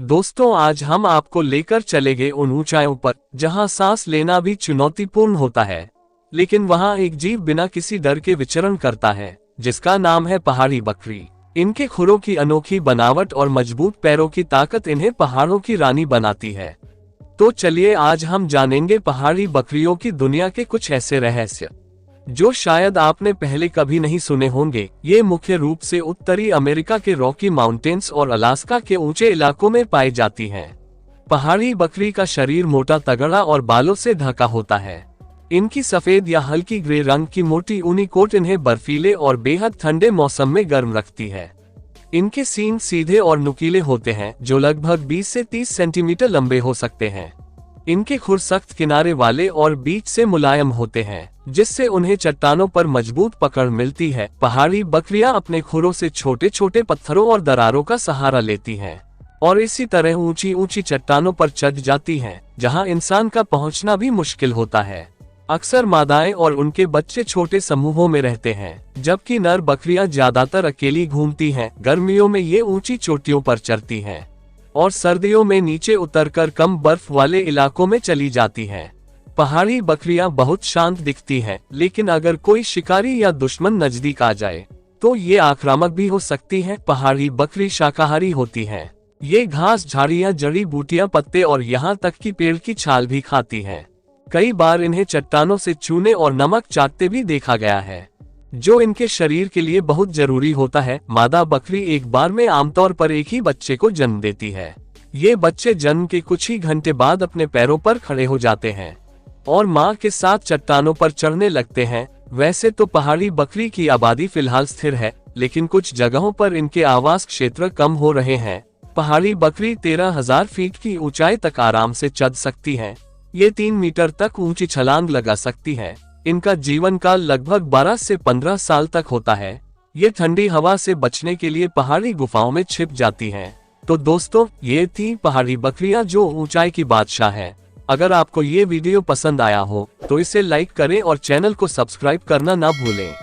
दोस्तों, आज हम आपको लेकर चले गए उन ऊंचाइयों पर जहां सांस लेना भी चुनौतीपूर्ण होता है, लेकिन वहां एक जीव बिना किसी डर के विचरण करता है, जिसका नाम है पहाड़ी बकरी। इनके खुरों की अनोखी बनावट और मजबूत पैरों की ताकत इन्हें पहाड़ों की रानी बनाती है। तो चलिए आज हम जानेंगे पहाड़ी बकरियों की दुनिया के कुछ ऐसे रहस्य जो शायद आपने पहले कभी नहीं सुने होंगे। ये मुख्य रूप से उत्तरी अमेरिका के रॉकी माउंटेन्स और अलास्का के ऊंचे इलाकों में पाई जाती हैं। पहाड़ी बकरी का शरीर मोटा तगड़ा और बालों से ढका होता है। इनकी सफेद या हल्की ग्रे रंग की मोटी ऊनी कोट इन्हें बर्फीले और बेहद ठंडे मौसम में गर्म रखती है। इनके सींग सीधे और नुकीले होते हैं, जो लगभग 20 से 30 सेंटीमीटर लंबे हो सकते हैं। इनके खुर सख्त किनारे वाले और बीच से मुलायम होते हैं, जिससे उन्हें चट्टानों पर मजबूत पकड़ मिलती है। पहाड़ी बकरियां अपने खुरों से छोटे छोटे पत्थरों और दरारों का सहारा लेती हैं और इसी तरह ऊंची ऊंची चट्टानों पर चढ़ जाती हैं, जहां इंसान का पहुंचना भी मुश्किल होता है। अक्सर मादाएं और उनके बच्चे छोटे समूहों में रहते हैं, जबकि नर बकरियां ज्यादातर अकेली घूमती हैं। गर्मियों में ये ऊंची चोटियों पर चढ़ती हैं और सर्दियों में नीचे उतरकर कम बर्फ वाले इलाकों में चली जाती हैं। पहाड़ी बकरियां बहुत शांत दिखती हैं, लेकिन अगर कोई शिकारी या दुश्मन नजदीक आ जाए तो ये आक्रामक भी हो सकती हैं। पहाड़ी बकरी शाकाहारी होती हैं। ये घास, झाड़ियां, जड़ी बूटियां, पत्ते और यहाँ तक कि पेड़ की छाल भी खाती हैं। कई बार इन्हें चट्टानों से चूने और नमक चाटते भी देखा गया है, जो इनके शरीर के लिए बहुत जरूरी होता है। मादा बकरी एक बार में आमतौर पर एक ही बच्चे को जन्म देती है। ये बच्चे जन्म के कुछ ही घंटे बाद अपने पैरों पर खड़े हो जाते हैं और मां के साथ चट्टानों पर चढ़ने लगते हैं। वैसे तो पहाड़ी बकरी की आबादी फिलहाल स्थिर है, लेकिन कुछ जगहों पर इनके आवास क्षेत्र कम हो रहे हैं। पहाड़ी बकरी 13,000 फीट की ऊंचाई तक आराम से चढ़ सकती है। ये 3 मीटर तक ऊंची छलांग लगा सकती है। इनका जीवन काल लगभग 12 से 15 साल तक होता है। ये ठंडी हवा से बचने के लिए पहाड़ी गुफाओं में छिप जाती हैं। तो दोस्तों, ये थी पहाड़ी बकरियां जो ऊंचाई की बादशाह है। अगर आपको ये वीडियो पसंद आया हो तो इसे लाइक करें और चैनल को सब्सक्राइब करना ना भूलें।